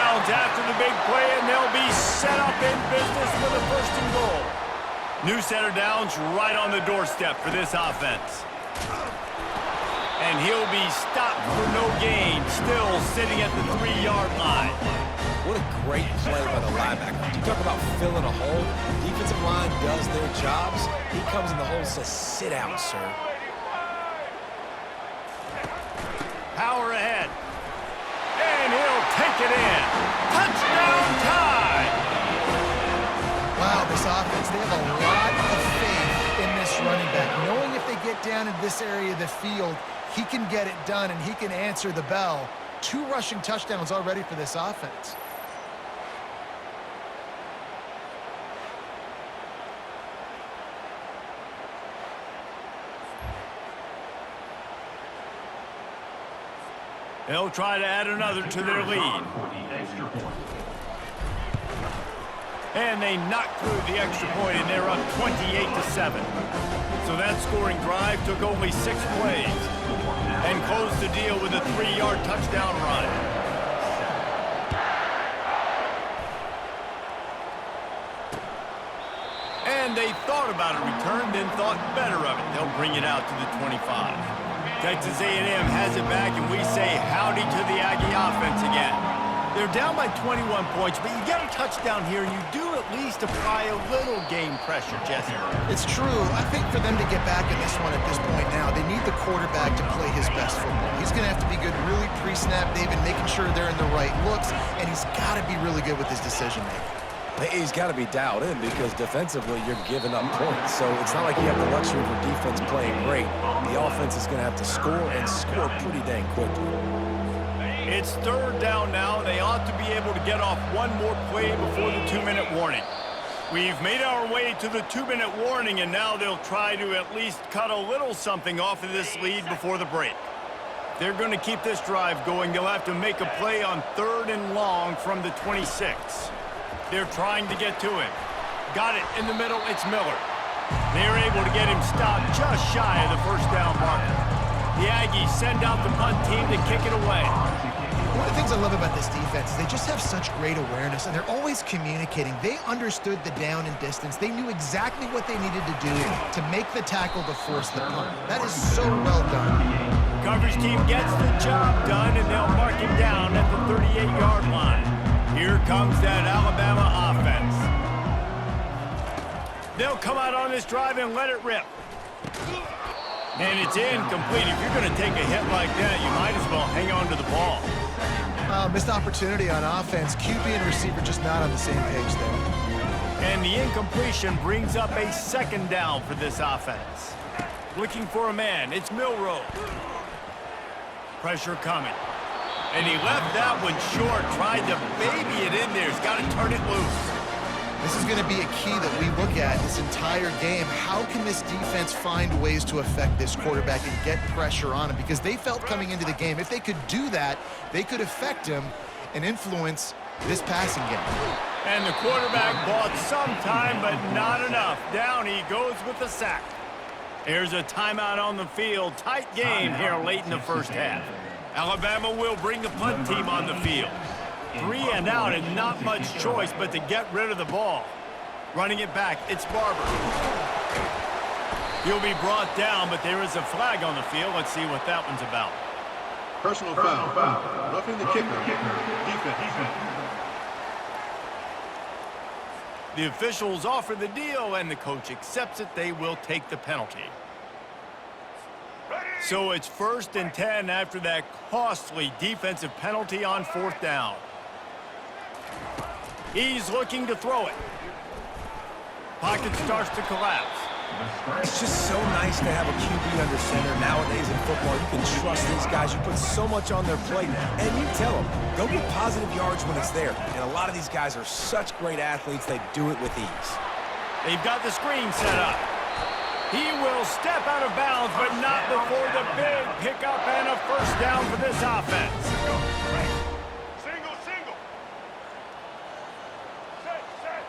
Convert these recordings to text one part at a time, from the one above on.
downs after the big play, and they'll be set up in business with a first and goal. New center downs right on the doorstep for this offense. And he'll be stopped for no gain, still sitting at the 3-yard line. What a great play by the linebacker. You talk about filling a hole. Defensive line does their jobs. He comes in the hole and says, sit down, sir. Power ahead. And he'll take it in. Touchdown time! Wow, this offense, they have a lot of faith in this running back. Knowing if they get down in this area of the field, he can get it done and he can answer the bell. 2 rushing touchdowns already for this offense. They'll try to add another to their lead. And they knock through the extra point, and they're up 28-7. So that scoring drive took only 6 plays and closed the deal with a 3-yard touchdown run. And they thought about a return, then thought better of it. They'll bring it out to the 25. Texas A&M has it back, and we say howdy to the Aggie offense again. They're down by 21 points, but you get a touchdown here, and you do at least apply a little game pressure, Jesse. It's true. I think for them to get back in this one at this point now, they need the quarterback to play his best football. He's going to have to be good really pre-snap, David, making sure they're in the right looks, and he's got to be really good with his decision-making. He's got to be dialed in because defensively you're giving up points. So it's not like you have the luxury of your defense playing great. The offense is going to have to score and score pretty dang quickly. It's 3rd down now. They ought to be able to get off one more play before the 2-minute warning. We've made our way to the 2-minute warning, and now they'll try to at least cut a little something off of this lead before the break. If they're going to keep this drive going, they'll have to make a play on 3rd and long from the 26. They're trying to get to him. Got it in the middle. It's Miller. They're able to get him stopped just shy of the first down marker. The Aggies send out the punt team to kick it away. One of the things I love about this defense is they just have such great awareness, and they're always communicating. They understood the down and distance. They knew exactly what they needed to do to make the tackle to force the punt. That is so well done. Coverage team gets the job done, and they'll mark him down at the 38-yard line. Here comes that Alabama offense. They'll come out on this drive and let it rip. And it's incomplete. If you're going to take a hit like that, you might as well hang on to the ball. Missed opportunity on offense. QB and receiver just not on the same page there. And the incompletion brings up a 2nd down for this offense. Looking for a man. It's Milroe. Pressure coming. And he left that one short. Tried to baby it in there. He's got to turn it loose. This is going to be a key that we look at this entire game. How can this defense find ways to affect this quarterback and get pressure on him? Because they felt coming into the game, if they could do that, they could affect him and influence this passing game. And the quarterback bought some time, but not enough. Down he goes with the sack. Here's a timeout on the field. Tight game here late in the first half. Alabama will bring the punt team on the field. 3 and out and not much choice but to get rid of the ball. Running it back, it's Barber. He'll be brought down, but there is a flag on the field. Let's see what that one's about. Personal foul. Roughing the kicker. Defense. The officials offer the deal, and the coach accepts it. They will take the penalty. So it's 1st and 10 after that costly defensive penalty on 4th down. He's looking to throw it. Pocket starts to collapse. It's just so nice to have a QB under center. Nowadays in football, you can trust these guys. You put so much on their plate, and you tell them, go get positive yards when it's there. And a lot of these guys are such great athletes, they do it with ease. They've got the screen set up. He will step out of bounds, but not before the big pickup and a first down for this offense. Single. Set.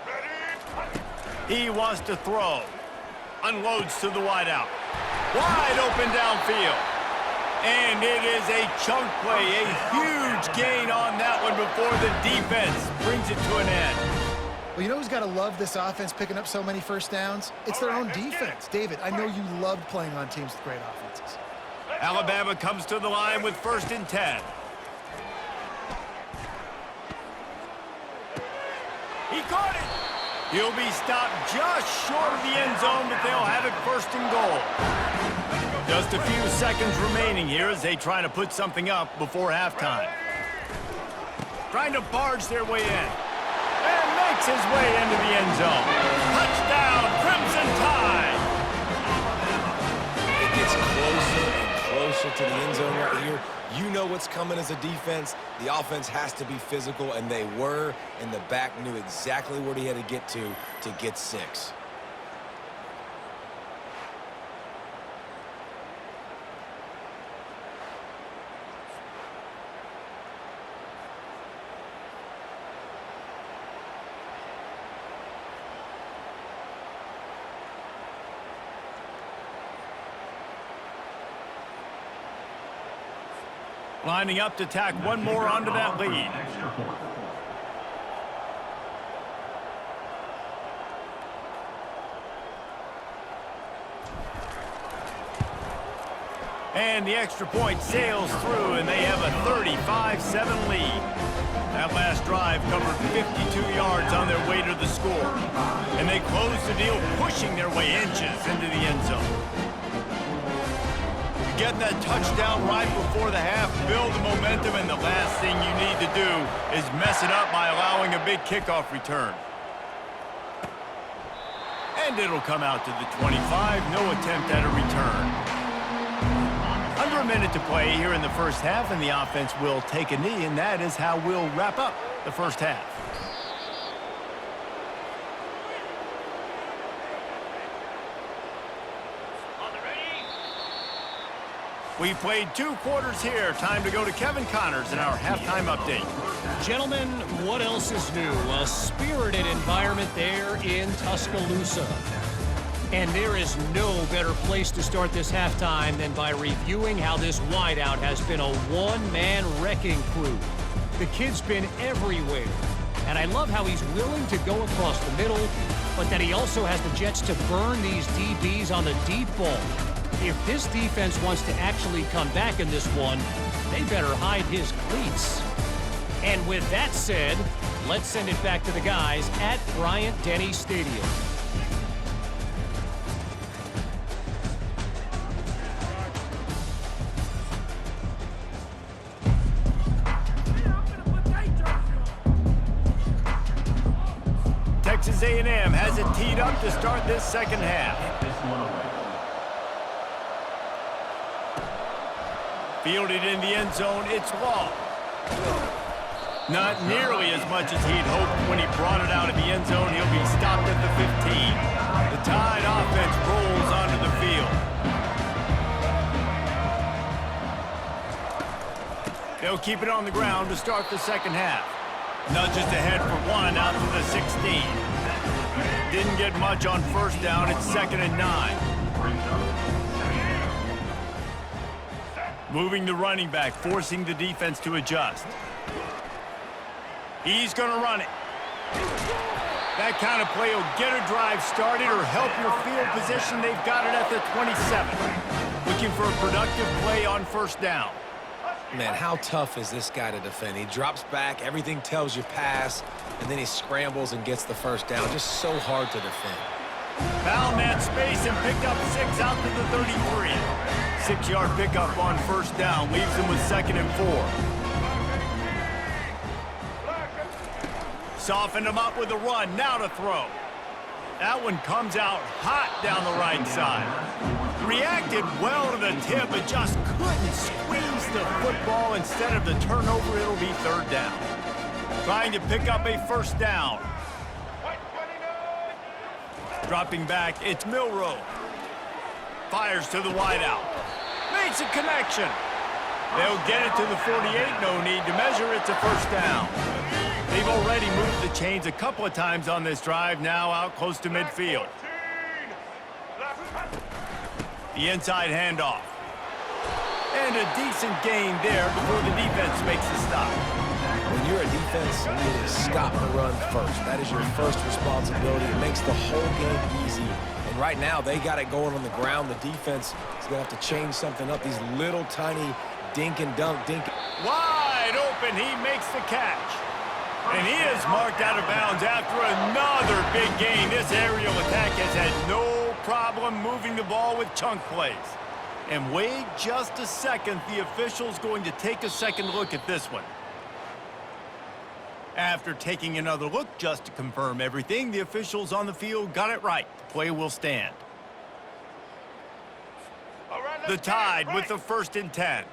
Ready. He wants to throw. Unloads to the wideout. Wide open downfield. And it is a chunk play, a huge gain on that one before the defense brings it to an end. Well, you know who's got to love this offense picking up so many first downs? It's their own defense. David, I know you loved playing on teams with great offenses. Alabama comes to the line with 1st and 10. He caught it. He'll be stopped just short of the end zone, but they'll have it 1st and goal. Just a few seconds remaining here as they try to put something up before halftime. Trying to barge their way in. And makes his way into the end zone. Touchdown, Crimson Tide! It gets closer and closer to the end zone right here. You know what's coming as a defense. The offense has to be physical, and they were, and the back knew exactly where he had to get to get 6. Lining up to tack one more onto that lead. And the extra point sails through, and they have a 35-7 lead. That last drive covered 52 yards on their way to the score. And they close the deal, pushing their way inches into the end zone. Getting that touchdown right before the half, build the momentum, and the last thing you need to do is mess it up by allowing a big kickoff return. And it'll come out to the 25, no attempt at a return. Under a minute to play here in the first half, and the offense will take a knee, and that is how we'll wrap up the first half. We've played 2 quarters here. Time to go to Kevin Connors in our halftime update. Gentlemen, what else is new? A spirited environment there in Tuscaloosa. And there is no better place to start this halftime than by reviewing how this wideout has been a one-man wrecking crew. The kid's been everywhere. And I love how he's willing to go across the middle, but that he also has the jets to burn these DBs on the deep ball. If this defense wants to actually come back in this one, they better hide his cleats. And with that said, let's send it back to the guys at Bryant-Denny Stadium. Texas A&M has it teed up to start this second half. Fielded in the end zone, it's Law. Not nearly as much as he'd hoped when he brought it out of the end zone. He'll be stopped at the 15. The Tide offense rolls onto the field. They'll keep it on the ground to start the second half. Nudges ahead for 1 out to the 16. Didn't get much on first down. It's 2nd and 9. Moving the running back, forcing the defense to adjust. He's going to run it. That kind of play will get a drive started or help your field position. They've got it at the 27. Looking for a productive play on first down. Man, how tough is this guy to defend? He drops back, everything tells you pass, and then he scrambles and gets the first down. Just so hard to defend. Found that space and picked up 6 out to the 33. 6-yard pickup on first down leaves him with 2nd and 4. Softened him up with a run, now to throw. That one comes out hot down the right side. Reacted well to the tip, but just couldn't squeeze the football. Instead of the turnover, it'll be 3rd down. Trying to pick up a first down. Dropping back, it's Milroe. Fires to the wideout. Makes a connection. They'll get it to the 48. No need to measure. It's a first down. They've already moved the chains a couple of times on this drive, now out close to midfield. The inside handoff. And a decent gain there before the defense makes a stop. When you're a defense, it is stop the run first. That is your first responsibility. It makes the whole game easy. And right now, they got it going on the ground. The defense is going to have to change something up. These little tiny dink and dunk, Wide open, he makes the catch. And he is marked out of bounds after another big gain. This aerial attack has had no problem moving the ball with chunk plays. And wait just a second, the official's going to take a second look at this one. After taking another look just to confirm everything, the officials on the field got it right. The play will stand. All right, The let's Tide get it. with the 1st and 10.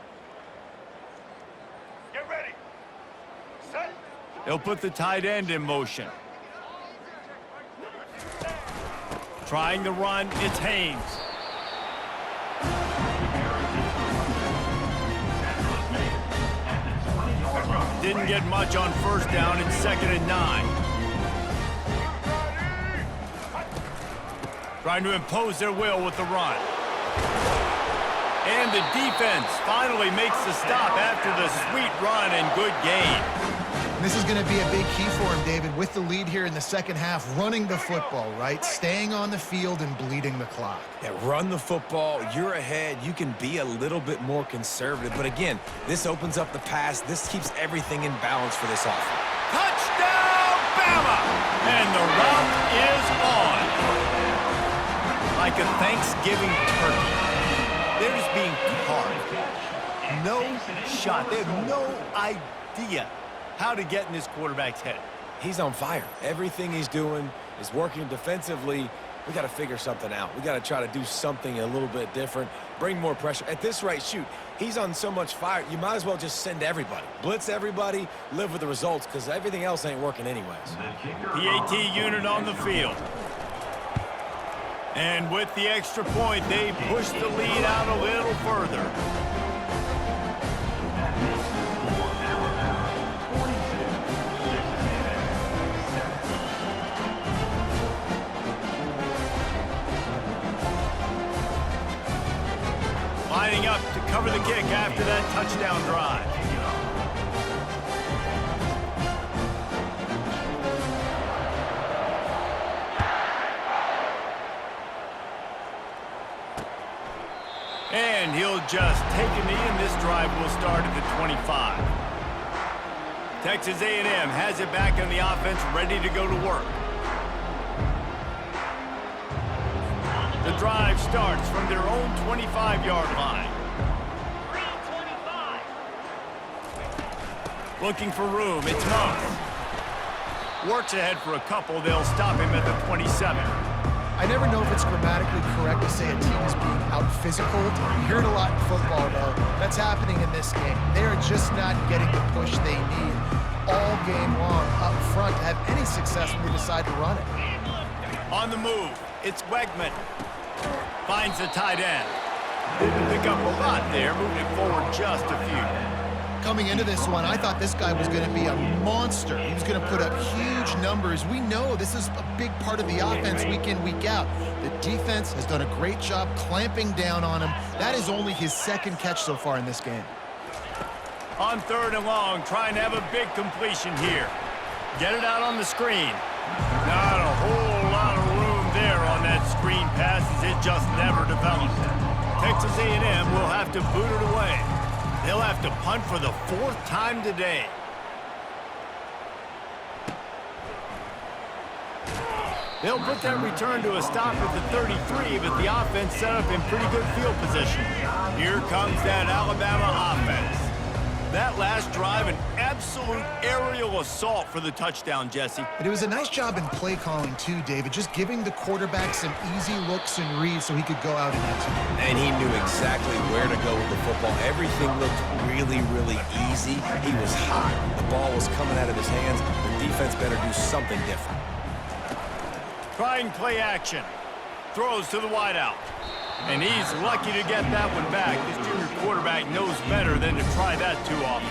Get ready. Set. They'll put the tight end in motion. Trying to run, it's Haynes. Didn't get much on 1st down and 2nd and 9. Trying to impose their will with the run. And the defense finally makes the stop after the sweet run and good gain. This is going to be a big key for him, David, with the lead here in the second half, running the football, right? Staying on the field and bleeding the clock. Yeah, run the football. You're ahead. You can be a little bit more conservative. But again, this opens up the pass. This keeps everything in balance for this offense. Touchdown, Bama! And the route is on. Like a Thanksgiving turkey. They're just being carved. No shot. They have no idea how to get in this quarterback's head. He's on fire. Everything he's doing is working defensively. We got to figure something out. We got to try to do something a little bit different, bring more pressure. At this rate, shoot, he's on so much fire, you might as well just send everybody. Blitz everybody, live with the results, because everything else ain't working anyways. PAT unit on the field. And with the extra point, they push the lead out a little further. Lining up to cover the kick after that touchdown drive. And he'll just take a knee, and this drive will start at the 25. Texas A&M has it back on the offense, ready to go to work. The drive starts from their own 25-yard line. Looking for room, it's Monk. Works ahead for a couple, they'll stop him at the 27. I never know if it's grammatically correct to say a team is being out-physical. You hear it a lot in football, though. That's happening in this game. They are just not getting the push they need all game long up front to have any success when they decide to run it. On the move, it's Wegman. Finds the tight end. Didn't pick up a lot there, moving it forward just a few. Coming into this one, I thought this guy was going to be a monster. He was going to put up huge numbers. We know this is a big part of the offense week in, week out. The defense has done a great job clamping down on him. That is only his second catch so far in this game. On 3rd and long, trying to have a big completion here. Get it out on the screen. Not a whole lot of room there on that screen pass as it just never developed. Texas A&M will have to boot it away. They'll have to punt for the 4th time today. They'll put that return to a stop at the 33, but the offense set up in pretty good field position. Here comes that Alabama offense. That last drive, an absolute aerial assault for the touchdown, Jesse. But it was a nice job in play calling, too, David, just giving the quarterback some easy looks and reads so he could go out and execute. And he knew exactly where to go with the football. Everything looked really, really easy. He was hot. The ball was coming out of his hands. The defense better do something different. Trying play action. Throws to the wideout. And he's lucky to get that one back. This junior quarterback knows better than to try that too often.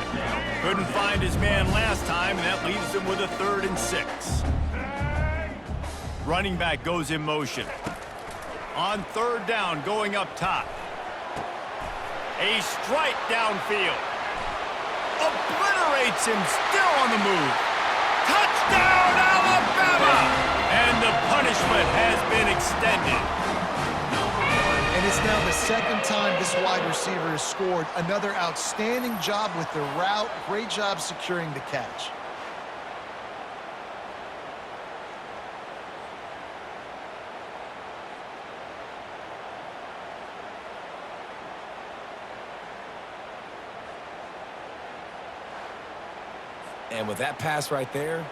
Couldn't find his man last time, and that leaves him with a 3rd and 6. Running back goes in motion. On 3rd down, going up top. A strike downfield. Obliterates him, still on the move. Touchdown, Alabama! And the punishment has been extended. And it's now the second time this wide receiver has scored. Another outstanding job with the route. Great job securing the catch. And with that pass right there,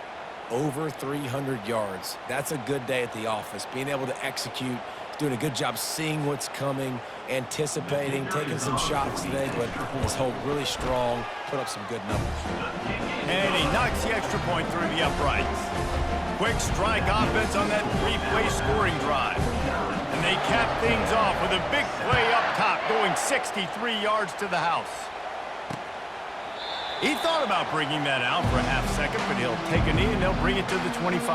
over 300 yards. That's a good day at the office. Being able to execute, doing a good job seeing what's coming, anticipating, taking some shots today, but his hold really strong, put up some good numbers. And he knocks the extra point through the uprights. Quick strike offense on that three-play scoring drive. And they cap things off with a big play up top, going 63 yards to the house. He thought about bringing that out for a half second, but he'll take a knee and they'll bring it to the 25.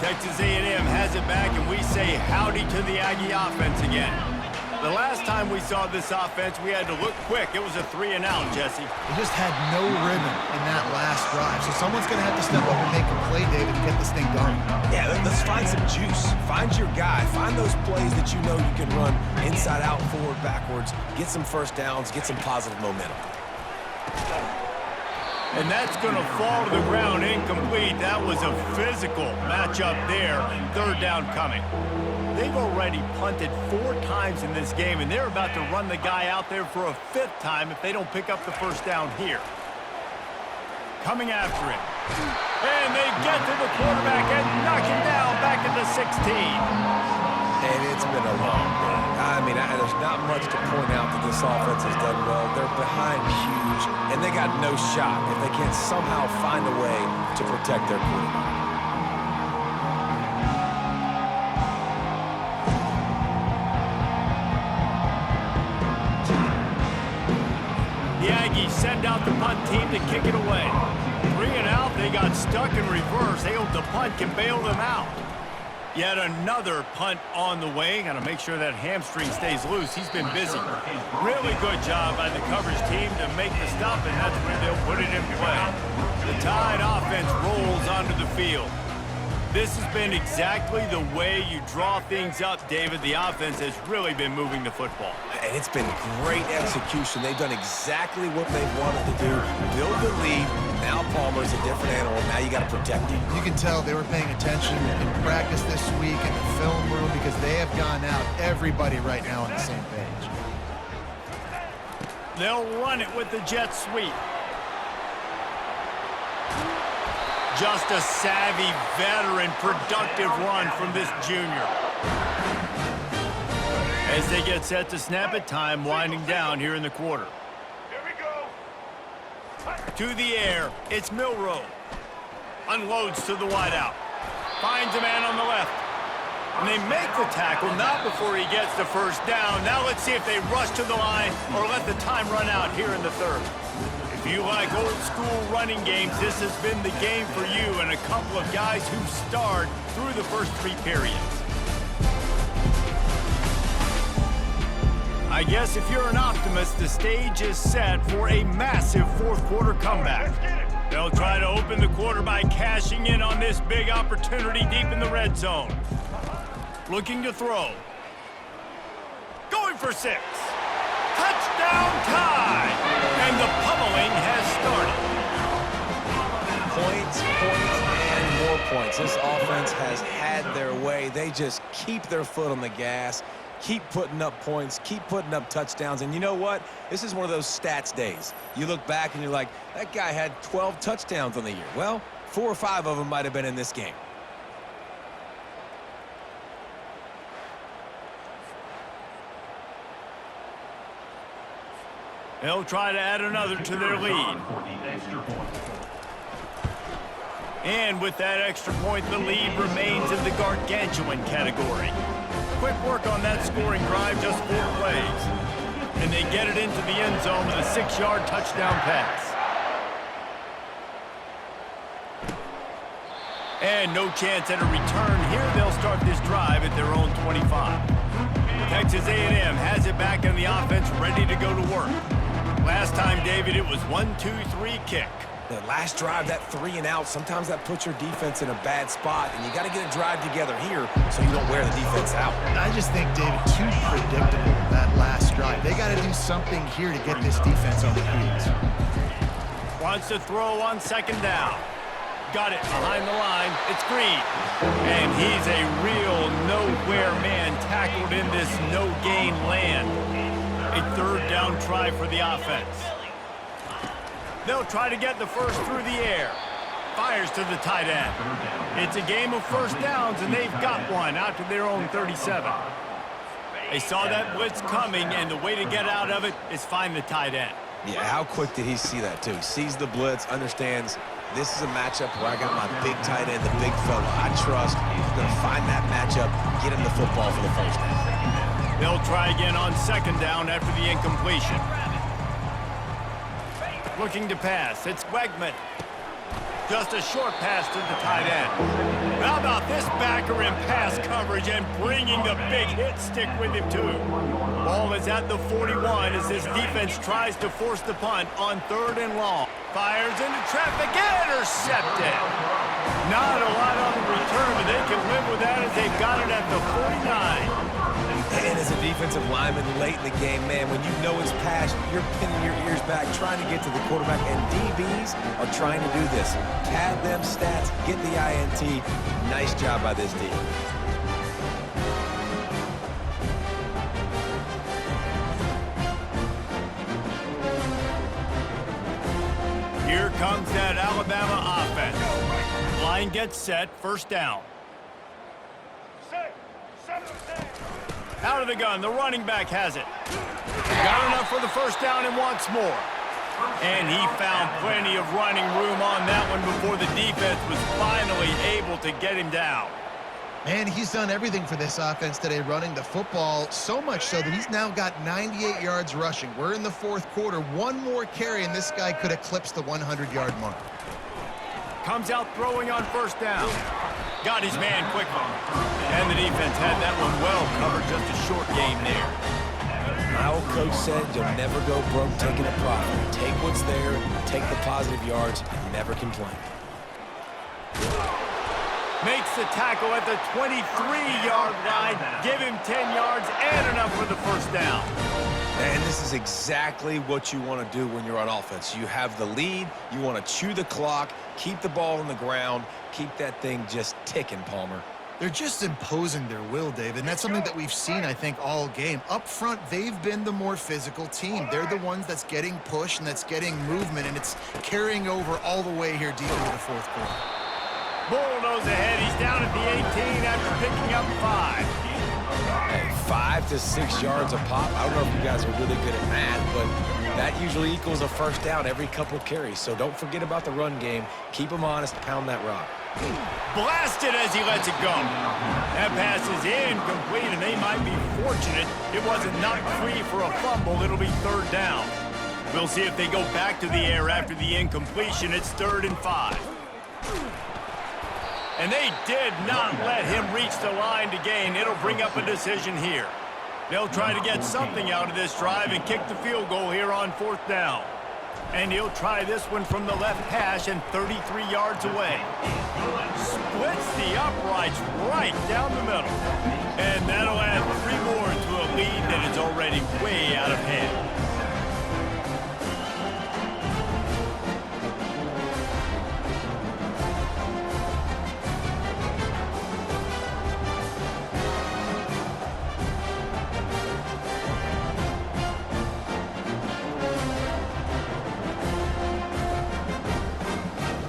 Texas A&M has it back, and we say howdy to the Aggie offense again. The last time we saw this offense, we had to look quick. It was a 3-and-out, Jesse. They just had no rhythm in that last drive, so someone's going to have to step up and make a play, David, to get this thing going. Yeah, let's find some juice. Find your guy. Find those plays that you know you can run inside out, forward, backwards, get some first downs, get some positive momentum. And that's going to fall to the ground incomplete. That was a physical matchup there. Third down coming. They've already punted 4 times in this game, and they're about to run the guy out there for a 5th time if they don't pick up the first down here. Coming after him. And they get to the quarterback and knock him down back at the 16. And it's been a long day. I mean, there's not much to point out that this offense has done well. They're behind huge, and they got no shot if they can't somehow find a way to protect their quarterback. The Aggies send out the punt team to kick it away. 3-and-out, they got stuck in reverse. They hope the punt can bail them out. Yet another punt on the way. Got to make sure that hamstring stays loose. He's been busy. Really good job by the coverage team to make the stop, and that's where they'll put it in play. The Tide offense rolls onto the field. This has been exactly the way you draw things up, David. The offense has really been moving the football. And it's been great execution. They've done exactly what they've wanted to do. Build the lead. Now Palmer's a different animal. Now you got to protect him. You can tell they were paying attention in practice this week in the film room because they have gone out, everybody right now on the same page. They'll run it with the jet sweep. Just a savvy, veteran, productive run from this junior. As they get set to snap it, time winding down here in the quarter. Here we go. To the air, it's Milroe. Unloads to the wideout. Finds a man on the left. And they make the tackle, not before he gets the first down. Now let's see if they rush to the line or let the time run out here in the third. If you like old-school running games, this has been the game for you and a couple of guys who've starred through the first 3 periods. I guess if you're an optimist, the stage is set for a massive fourth-quarter comeback. They'll try to open the quarter by cashing in on this big opportunity deep in the red zone. Looking to throw. Going for 6. Touchdown Tide! And the pummeling has started. Points, and more points. This offense has had their way. They just keep their foot on the gas, keep putting up points, keep putting up touchdowns. And you know what? This is one of those stats days. You look back and you're like, that guy had 12 touchdowns on the year. Well, 4 or 5 of them might have been in this game. They'll try to add another to their lead. And with that extra point, the lead remains in the gargantuan category. Quick work on that scoring drive, just 4 plays. And they get it into the end zone with a 6-yard touchdown pass. And no chance at a return here. They'll start this drive at their own 25. Texas A&M has it back on the offense, ready to go to work. Last time, David, it was 1-2-3 kick. The last drive, that 3 and out, sometimes that puts your defense in a bad spot, and you got to get a drive together here so you don't wear the defense out. I just think, David, too predictable, that last drive. They got to do something here to get this defense on the heels. Wants to throw on second down. Got it behind the line. It's Green. And he's a real nowhere man tackled in this no-gain land. A third down try for the offense. They'll try to get the first through the air. Fires to the tight end. It's a game of first downs, and they've got one out to their own 37. They saw that blitz coming, and the way to get out of it is find the tight end. Yeah, how quick did he see that, too? Sees the blitz, understands this is a matchup where I got my big tight end, the big fella I trust. I'm going to find that matchup, get him the football for the first down. They'll try again on second down after the incompletion. Looking to pass. It's Wegman. Just a short pass to the tight end. How about this backer in pass coverage and bringing the big hit stick with him, too? Ball is at the 41 as this defense tries to force the punt on 3rd and long. Fires into traffic, intercepted. Not a lot on the return, but they can live with that as they've got it at the 49. And as a defensive lineman late in the game, man, when you know it's past, you're pinning your ears back, trying to get to the quarterback, and DBs are trying to do this. Pad them stats, get the INT. Nice job by this D. Here comes that Alabama offense. Line gets set, first down. Out of the gun, the running back has it. Got enough for the first down and wants more. And he found plenty of running room on that one before the defense was finally able to get him down. Man, he's done everything for this offense today, running the football, so much so that he's now got 98 yards rushing. We're in the 4th quarter. One more carry, and this guy could eclipse the 100-yard mark. Comes out throwing on first down. Got his man quickly. And the defense had that one well covered, just a short game there. My old coach said you'll never go broke taking a profit. Take what's there, take the positive yards, and never complain. Makes the tackle at the 23-yard line. Give him 10 yards and enough for the first down. And this is exactly what you want to do when you're on offense. You have the lead, you want to chew the clock, keep the ball on the ground, keep that thing just ticking, Palmer. They're just imposing their will, David, and that's something that we've seen, I think, all game. Up front, they've been the more physical team. They're the ones that's getting pushed and that's getting movement, and it's carrying over all the way here deep into the 4th quarter. Bulldoze ahead. He's down at the 18 after picking up 5. Hey, 5 to 6 yards a pop. I don't know if you guys are really good at math, but that usually equals a first down every couple carries. So don't forget about the run game. Keep them honest, pound that rock. Blasted as he lets it go. That pass is incomplete, and they might be fortunate it wasn't knocked free for a fumble. It'll be 3rd down. We'll see if they go back to the air after the incompletion. It's 3rd and 5. And they did not let him reach the line to gain. It'll bring up a decision here. They'll try to get something out of this drive and kick the field goal here on 4th down. And he'll try this one from the left hash and 33 yards away. Splits the uprights right down the middle. And that'll add 3 more to a lead that is already way out of hand.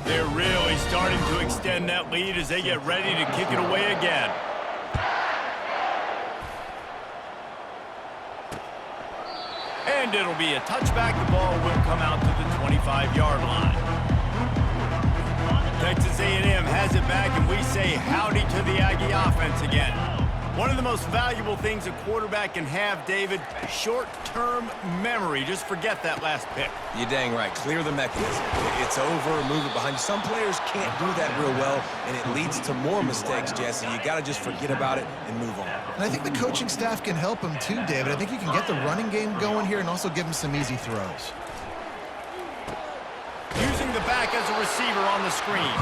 They're really starting to extend that lead as they get ready to kick it away again. And it'll be a touchback. The ball will come out to the 25-yard line. Texas A&M has it back, and we say howdy to the Aggie offense again. One of the most valuable things a quarterback can have, David, short-term memory. Just forget that last pick. You're dang right. Clear the mechanism. It's over, move it behind you. Some players can't do that real well, and it leads to more mistakes, Jesse. You got to just forget about it and move on. And I think the coaching staff can help him too, David. I think you can get the running game going here and also give him some easy throws. Using the back as a receiver on the screen.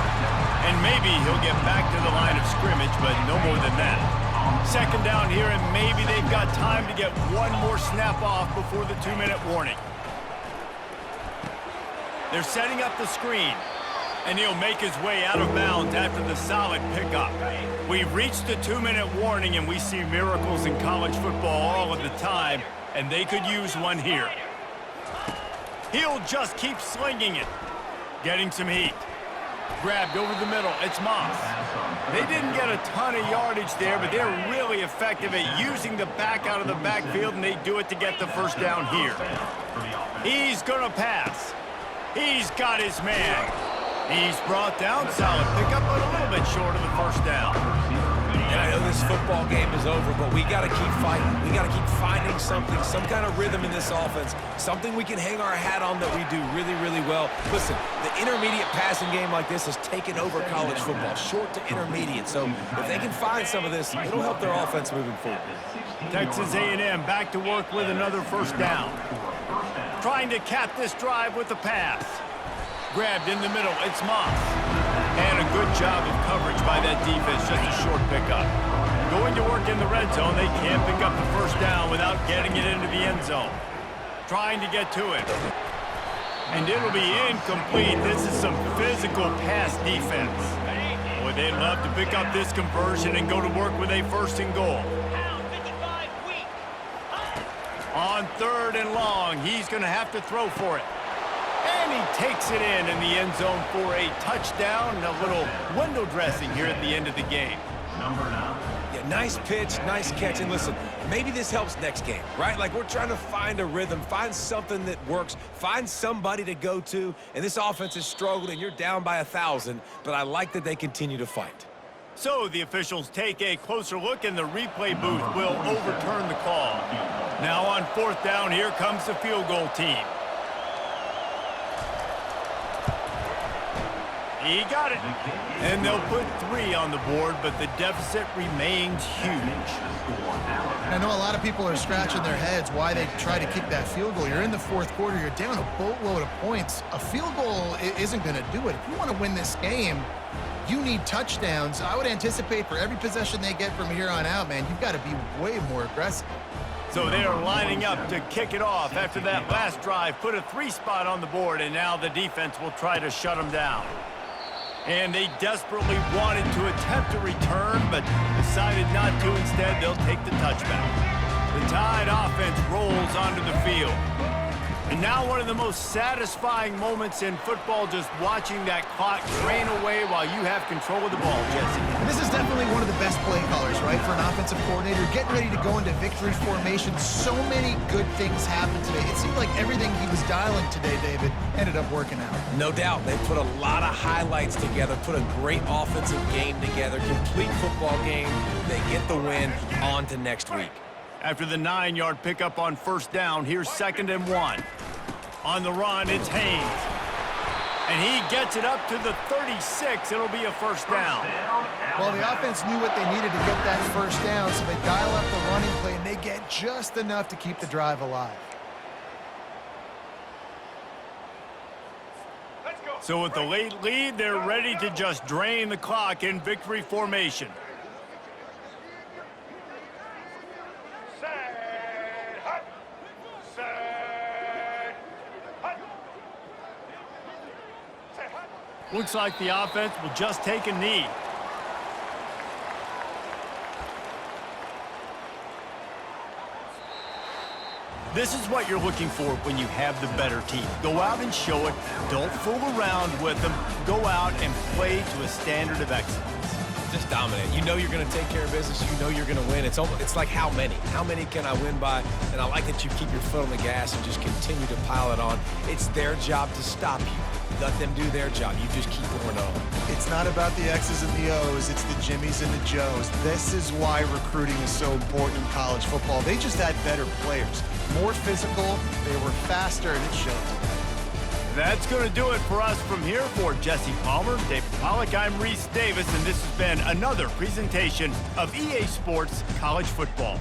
And maybe he'll get back to the line of scrimmage, but no more than that. Second down here, and maybe they've got time to get one more snap off before the 2-minute warning. They're setting up the screen, and he'll make his way out of bounds after the solid pickup. We've reached the 2-minute warning, and we see miracles in college football all of the time, and they could use one here. He'll just keep slinging it. Getting some heat. Grabbed over the middle. It's Moss. They didn't get a ton of yardage there, but they're really effective at using the back out of the backfield, and they do it to get the first down here. He's going to pass. He's got his man. He's brought down. Solid pickup, but a little bit short of the first down. And I know this football game is over, but we got to keep fighting. We got to keep finding something, some kind of rhythm in this offense, something we can hang our hat on that we do really, really well. Listen, the intermediate passing game like this has taken over college football, short to intermediate. So if they can find some of this, it'll help their offense moving forward. Texas A&M back to work with another first down. Trying to cap this drive with the pass. Grabbed in the middle. It's Moss. And a good job of coverage by that defense, just a short pickup. Going to work in the red zone, they can't pick up the first down without getting it into the end zone. Trying to get to it. And it'll be incomplete. This is some physical pass defense. Boy, they'd love to pick up this conversion and go to work with a first and goal. On 3rd and long, he's going to have to throw for it. And he takes it in the end zone for a touchdown and a little window dressing here at the end of the game. Yeah, nice pitch, nice catch. And listen, maybe this helps next game, right? Like we're trying to find a rhythm, find something that works, find somebody to go to. And this offense has struggled, and you're down by 1,000, but I like that they continue to fight. So the officials take a closer look, and the replay booth will overturn the call. Now on 4th down, here comes the field goal team. He got it. And they'll put 3 on the board, but the deficit remains huge. I know a lot of people are scratching their heads why they try to kick that field goal. You're in the 4th quarter. You're down a boatload of points. A field goal isn't going to do it. If you want to win this game, you need touchdowns. I would anticipate for every possession they get from here on out, man, you've got to be way more aggressive. So they are lining up to kick it off after that last drive. Put a 3 spot on the board, and now the defense will try to shut them down. And they desperately wanted to attempt a return, but decided not to. Instead, they'll take the touchback. The Tide offense rolls onto the field. And now one of the most satisfying moments in football, just watching that clock drain away while you have control of the ball, Jesse. And this is definitely one of the best play callers, right, for an offensive coordinator. Getting ready to go into victory formation. So many good things happened today. It seemed like everything he was dialing today, David, ended up working out. No doubt. They put a lot of highlights together, put a great offensive game together, complete football game. They get the win. On to next week. After the 9-yard pickup on 1st down, here's 2nd and 1. On the run, it's Haynes. And he gets it up to the 36. It'll be a first down. Well, the offense knew what they needed to get that first down, so they dial up the running play, and they get just enough to keep the drive alive. So with the late lead, they're ready to just drain the clock in victory formation. Looks like the offense will just take a knee. This is what you're looking for when you have the better team. Go out and show it. Don't fool around with them. Go out and play to a standard of excellence. Just dominate. You know you're going to take care of business. You know you're going to win. It's like how many? How many can I win by? And I like that you keep your foot on the gas and just continue to pile it on. It's their job to stop you. let them do their job. You just keep going on. It's not about the X's and the O's. It's the Jimmies and the Joes. This is why recruiting is so important in college football. They just had better players, more physical, they were faster, and it showed. That's going to do it for us from here. For Jesse Palmer, David Pollack, I'm Reese Davis, and this has been another presentation of EA Sports College Football.